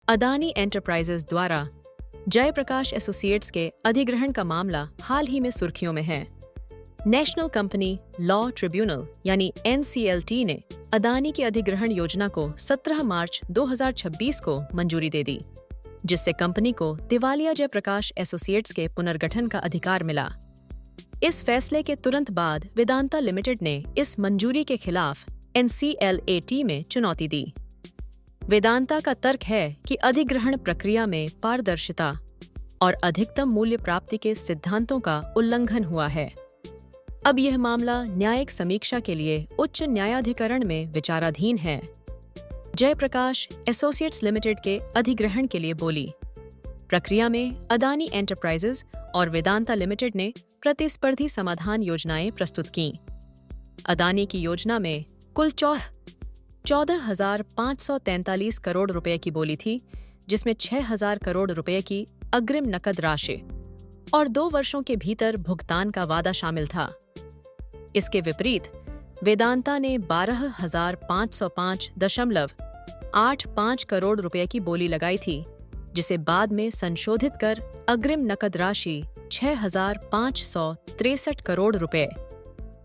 Adani enterprises द्वारा Jayaprakash associates के अधिग्रहण का मामला हाल ही में सुर्खियों में है। नेशनल कंपनी लॉ ट्रिब्यूनल यानी NCLT ने अदानी की अधिग्रहण योजना को 17 मार्च 2026 को मंजूरी दे दी, जिससे कंपनी को दिवालिया जयप्रकाश एसोसिएट्स के पुनर्गठन का अधिकार मिला। इस फैसले के तुरंत बाद वेदांता लिमिटेड ने इस मंजूरी के खिलाफ NCLAT में चुनौती दी। वेदांता का तर्क है कि अधिग्रहण प्रक्रिया में पारदर्शिता और अधिकतम मूल्य प्राप्ति के सिद्धांतों का उल्लंघन हुआ है। अब यह मामला न्यायिक समीक्षा के लिए उच्च न्यायाधिकरण में विचाराधीन है। जयप्रकाश एसोसिएट्स लिमिटेड के अधिग्रहण के लिए बोली प्रक्रिया में अदानी एंटरप्राइजेज और वेदांता लिमिटेड ने प्रतिस्पर्धी समाधान योजनाएं प्रस्तुत कीं। अदानी की योजना में कुल 14,543 करोड़ रुपए की बोली थी, जिसमें 6,000 करोड़ रुपए की अग्रिम नकद राशि और 2 वर्षों के भीतर भुगतान का वादा शामिल था। इसके विपरीत वेदांता ने 12,505.85 करोड़ रुपए की बोली लगाई थी, जिसे बाद में संशोधित कर अग्रिम नकद राशि 6,563 करोड़ रुपए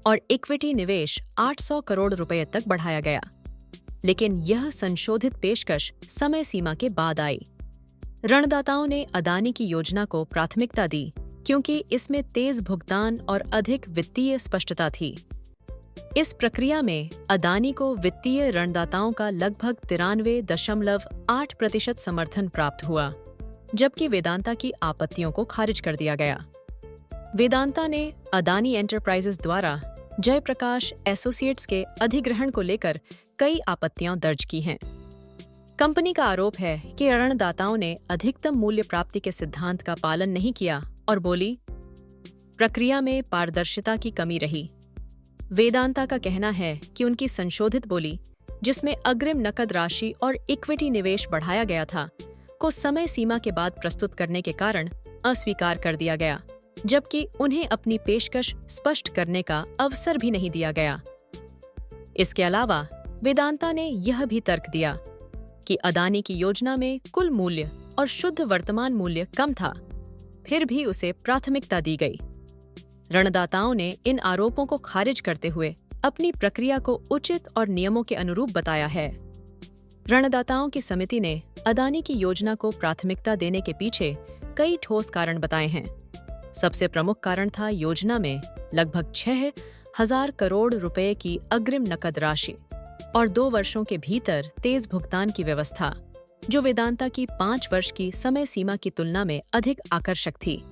और इक्विटी निवेश 800 करोड़ रुपए तक बढ़ाया गया। लेकिन यह संशोधित पेशकश समय सीमा के बाद आई। ऋणदाताओं ने अदानी की योजना को प्राथमिकता दी क्योंकि इसमें तेज भुगतान और अधिक वित्तीय स्पष्टता थी। इस प्रक्रिया में अदानी को वित्तीय ऋणदाताओं का लगभग 93.8% समर्थन प्राप्त हुआ, जबकि वेदांता की आपत्तियों को खारिज कर दिया गया। वेदांता ने अदानी एंटरप्राइजेज द्वारा जयप्रकाश एसोसिएट्स के अधिग्रहण को लेकर कई आपत्तियां दर्ज की हैं। कंपनी का आरोप है कि ऋणदाताओं ने अधिकतम मूल्य प्राप्ति के सिद्धांत का पालन नहीं किया और बोली प्रक्रिया में पारदर्शिता की कमी रही। वेदांता का कहना है कि उनकी संशोधित बोली, जिसमें अग्रिम नकद राशि और इक्विटी निवेश बढ़ाया गया था, को समय सीमा के बाद प्रस्तुत करने के कारण अस्वीकार कर दिया गया, जबकि उन्हें अपनी पेशकश स्पष्ट करने का अवसर भी नहीं दिया गया। इसके अलावा वेदांता ने यह भी तर्क दिया कि अदानी की योजना में कुल मूल्य और शुद्ध वर्तमान मूल्य कम था, फिर भी उसे प्राथमिकता दी गई। ऋणदाताओं ने इन आरोपों को खारिज करते हुए अपनी प्रक्रिया को उचित और नियमों के अनुरूप बताया है। ऋणदाताओं की समिति ने अदानी की योजना को प्राथमिकता देने के पीछे कई ठोस कारण बताए हैं। सबसे प्रमुख कारण था योजना में लगभग 6,000 करोड़ रुपए की अग्रिम नकद राशि और 2 वर्षों के भीतर तेज भुगतान की व्यवस्था, जो वेदांता की 5 वर्ष की समय सीमा की तुलना में अधिक आकर्षक थी।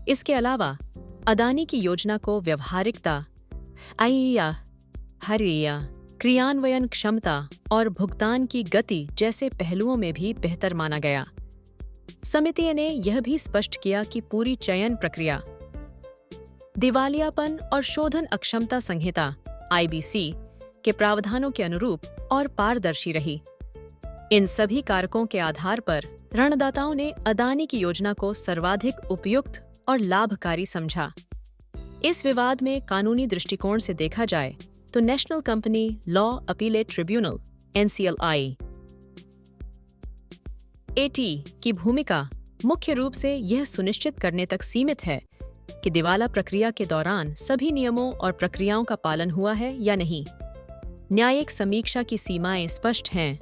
इसके अलावा अदानी की योजना को व्यवहारिकता, क्रियान्वयन क्षमता और भुगतान की गति जैसे पहलुओं में भी बेहतर माना गया। समिति ने यह भी स्पष्ट किया कि पूरी चयन प्रक्रिया दिवालियापन और शोधन अक्षमता संहिता IBC के प्रावधानों के अनुरूप और पारदर्शी रही। इन सभी कारकों के आधार पर ऋणदाताओं ने अदानी की योजना को सर्वाधिक उपयुक्त और लाभकारी समझा। इस विवाद में कानूनी दृष्टिकोण से देखा जाए तो national company law appellate tribunal NCLAT की भूमिका मुख्य रूप से यह सुनिश्चित करने तक सीमित है कि दिवाला प्रक्रिया के दौरान सभी नियमों और प्रक्रियाओं का पालन हुआ है या नहीं। न्यायिक समीक्षा की सीमाएं स्पष्ट हैं।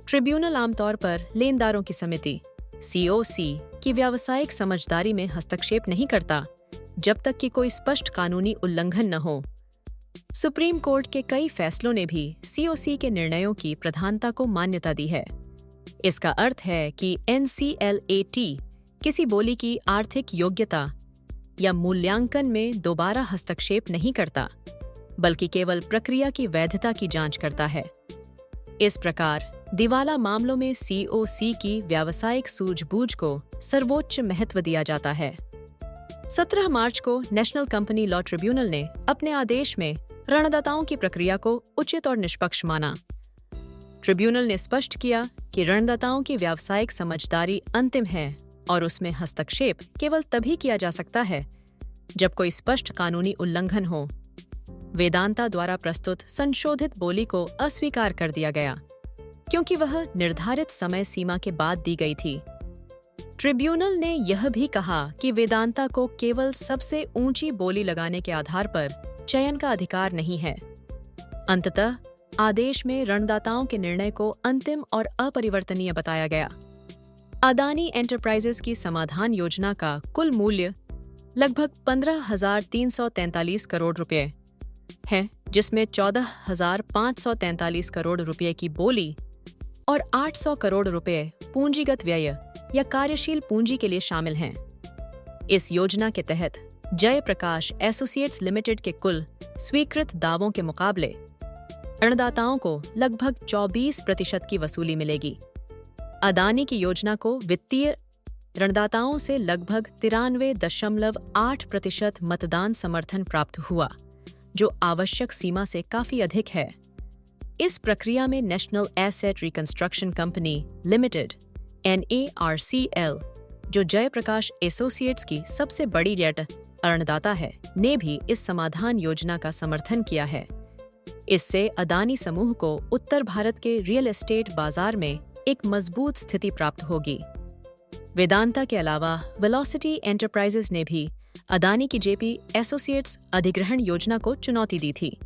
ट्रिब्यूनल आमतौर पर लेनदारों की समिति COC की व्यावसायिक समझदारी में हस्तक्षेप नहीं करता जब तक कि कोई स्पष्ट कानूनी उल्लंघन न हो। सुप्रीम कोर्ट के कई फैसलों ने भी COC के निर्णयों की प्रधानता को मान्यता दी है। इसका अर्थ है कि NCLAT किसी बोली की आर्थिक योग्यता या मूल्यांकन में दोबारा हस्तक्षेप नहीं करता, बल्कि केवल प्रक्रिया की वैधता की जांच करता है। इस प्रकार दिवाला मामलों में COC की व्यावसायिक सूझबूझ को सर्वोच्च महत्व दिया जाता है। 17 मार्च को नेशनल कंपनी लॉ ट्रिब्यूनल ने अपने आदेश में ऋणदाताओं की प्रक्रिया को उचित और निष्पक्ष माना। ट्रिब्यूनल ने स्पष्ट किया कि ऋणदाताओं की व्यावसायिक समझदारी अंतिम है और उसमें हस्तक्षेप केवल तभी किया जा सकता है जब कोई स्पष्ट कानूनी उल्लंघन हो। वेदांता द्वारा प्रस्तुत संशोधित बोली को अस्वीकार कर दिया गया। क्योंकि वह निर्धारित समय सीमा के बाद दी गई थी। ट्रिब्यूनल ने यह भी कहा कि वेदांता को केवल सबसे ऊंची बोली लगाने के आधार पर चयन का अधिकार नहीं है। अंततः आदेश में ऋणदाताओं के निर्णय को अंतिम और अपरिवर्तनीय बताया गया। अदानी एंटरप्राइजेज की समाधान योजना का कुल मूल्य लगभग 15,343 करोड़ रुपए है, जिसमें 14,543 करोड़ रुपए की बोली और 800 करोड़ रुपए पूंजीगत व्यय या कार्यशील पूंजी के लिए शामिल हैं। इस योजना के तहत जयप्रकाश एसोसिएट्स लिमिटेड के कुल स्वीकृत दावों के मुकाबले ऋणदाताओं को लगभग 24% की वसूली मिलेगी। अदानी की योजना को वित्तीय ऋणदाताओं से लगभग 93.8% मतदान समर्थन प्राप्त हुआ, जो आवश्यक सीमा से काफी अधिक है। इस प्रक्रिया में national asset reconstruction company limited NARCL, जो जयप्रकाश एसोसिएट्स की सबसे बड़ी ऋणदाता है, ने भी इस समाधान योजना का समर्थन किया है। इससे अदानी समूह को उत्तर भारत के रियल एस्टेट बाजार में एक मजबूत स्थिति प्राप्त होगी। वेदांता के अलावा वेलोसिटी एंटरप्राइजेज ने भी अदानी की जेपी एसोसिएट्स अधिग्रहण योजना को चुनौती दी थी।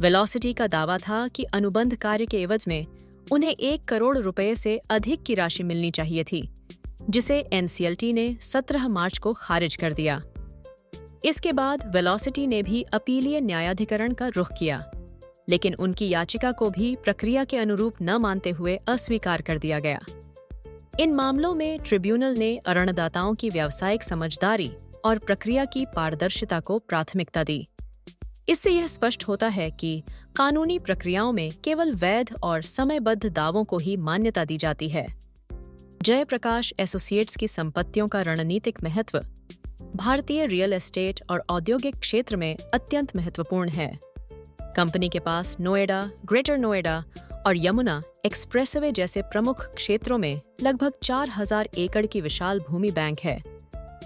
वेलोसिटी का दावा था कि अनुबंध कार्य के एवज में उन्हें 1 करोड़ रुपए से अधिक की राशि मिलनी चाहिए थी, जिसे NCLT ने 17 मार्च को खारिज कर दिया। इसके बाद वेलोसिटी ने भी अपीलीय न्यायाधिकरण का रुख किया, लेकिन उनकी याचिका को भी प्रक्रिया के अनुरूप न मानते हुए अस्वीकार कर दिया गया। इन मामलों में ट्रिब्यूनल ने ऋणदाताओं की व्यावसायिक समझदारी और प्रक्रिया की पारदर्शिता को प्राथमिकता दी। इससे यह स्पष्ट होता है कि कानूनी प्रक्रियाओं में केवल वैध और समयबद्ध दावों को ही मान्यता दी जाती है। जयप्रकाश एसोसिएट्स की संपत्तियों का रणनीतिक महत्व भारतीय रियल एस्टेट और औद्योगिक क्षेत्र में अत्यंत महत्वपूर्ण है। कंपनी के पास नोएडा, ग्रेटर नोएडा और यमुना एक्सप्रेसवे जैसे प्रमुख क्षेत्रों में लगभग 4,000 एकड़ की विशाल भूमि बैंक है,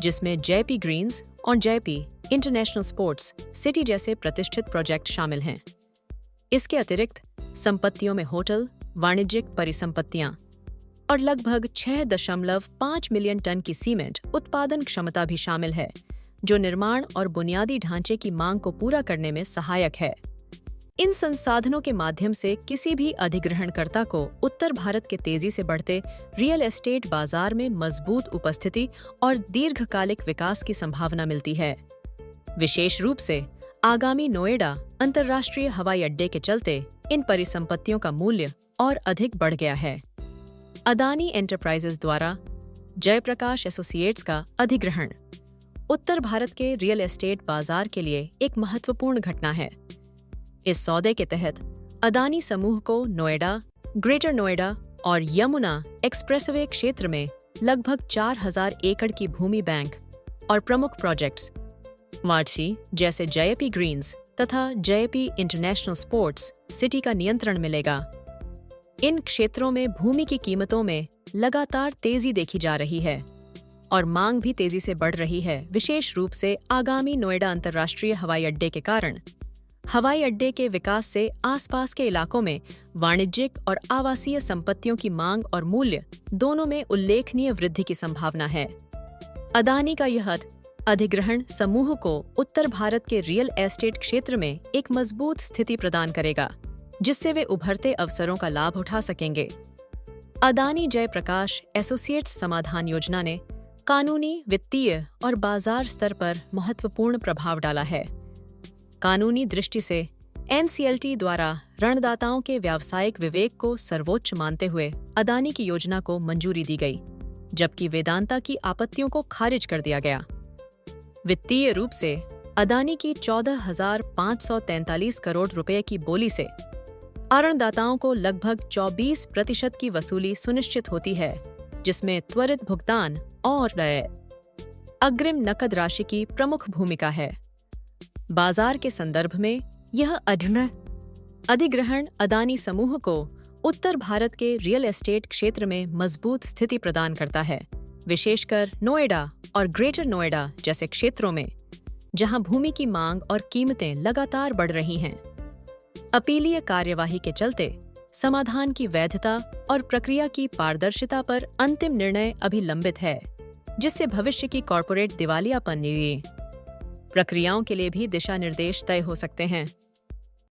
जिसमें जेपी ग्रीन्स और जेपी इंटरनेशनल स्पोर्ट्स सिटी जैसे प्रतिष्ठित प्रोजेक्ट शामिल हैं। इसके अतिरिक्त संपत्तियों में होटल, वाणिज्यिक परिसंपत्तियां और लगभग 6.5 मिलियन टन की सीमेंट उत्पादन क्षमता भी शामिल है, जो निर्माण और बुनियादी ढांचे की मांग को पूरा करने में सहायक है। इन संसाधनों के माध्यम से किसी भी अधिग्रहणकर्ता को उत्तर भारत के तेजी से बढ़ते रियल एस्टेट बाजार में मजबूत उपस्थिति और दीर्घकालिक विकास की संभावना मिलती है। विशेष रूप से आगामी नोएडा अंतर्राष्ट्रीय हवाई अड्डे के चलते इन परिसंपत्तियों का मूल्य और अधिक बढ़ गया है। अदानी एंटरप्राइजेज द्वारा जयप्रकाश एसोसिएट्स का अधिग्रहण उत्तर भारत के रियल एस्टेट बाजार के लिए एक महत्वपूर्ण घटना है। इस सौदे के तहत अदानी समूह को नोएडा, ग्रेटर नोएडा और यमुना एक्सप्रेसवे क्षेत्र में लगभग 4,000 एकड़ की भूमि बैंक और प्रमुख प्रोजेक्ट्स वार्षी जैसे जेपी ग्रीन्स तथा जेपी इंटरनेशनल स्पोर्ट्स सिटी का नियंत्रण मिलेगा। इन क्षेत्रों में भूमि की कीमतों में लगातार तेजी देखी जा रही है और मांग भी तेजी से बढ़ रही है, विशेष रूप से आगामी नोएडा अंतर्राष्ट्रीय हवाई अड्डे के कारण। हवाई अड्डे के विकास से आसपास के इलाकों में वाणिज्यिक और आवासीय संपत्तियों की मांग और मूल्य दोनों में उल्लेखनीय वृद्धि की संभावना है। अदानी का यह अधिग्रहण समूह को उत्तर भारत के रियल एस्टेट क्षेत्र में एक मजबूत स्थिति प्रदान करेगा, जिससे वे उभरते अवसरों का लाभ उठा सकेंगे। अदानी जयप्रकाश एसोसिएट्स समाधान योजना ने कानूनी, वित्तीय और बाजार स्तर पर महत्वपूर्ण प्रभाव डाला है। कानूनी दृष्टि से NCLT द्वारा ऋणदाताओं के व्यावसायिक विवेक को सर्वोच्च मानते हुए अदानी की योजना को मंजूरी दी गई, जबकि वेदांता की आपत्तियों को खारिज कर दिया गया। वित्तीय रूप से अदानी की 14,543 करोड़ रुपए की बोली से ऋणदाताओं को लगभग 24% की वसूली सुनिश्चित होती है, जिसमें त्वरित भुगतान और अग्रिम नकद राशि की प्रमुख भूमिका है। बाजार के संदर्भ में यह अधिग्रहण अदानी समूह को उत्तर भारत के रियल एस्टेट क्षेत्र में मजबूत स्थिति प्रदान करता है, विशेषकर नोएडा और ग्रेटर नोएडा जैसे क्षेत्रों में, जहां भूमि की मांग और कीमतें लगातार बढ़ रही हैं। अपीलीय कार्यवाही के चलते समाधान की वैधता और प्रक्रिया की पारदर्शिता पर अंतिम निर्णय अभी लंबित है, जिससे भविष्य की कॉर्पोरेट दिवालियापन प्रक्रियाओं के लिए भी दिशा निर्देश तय हो सकते हैं।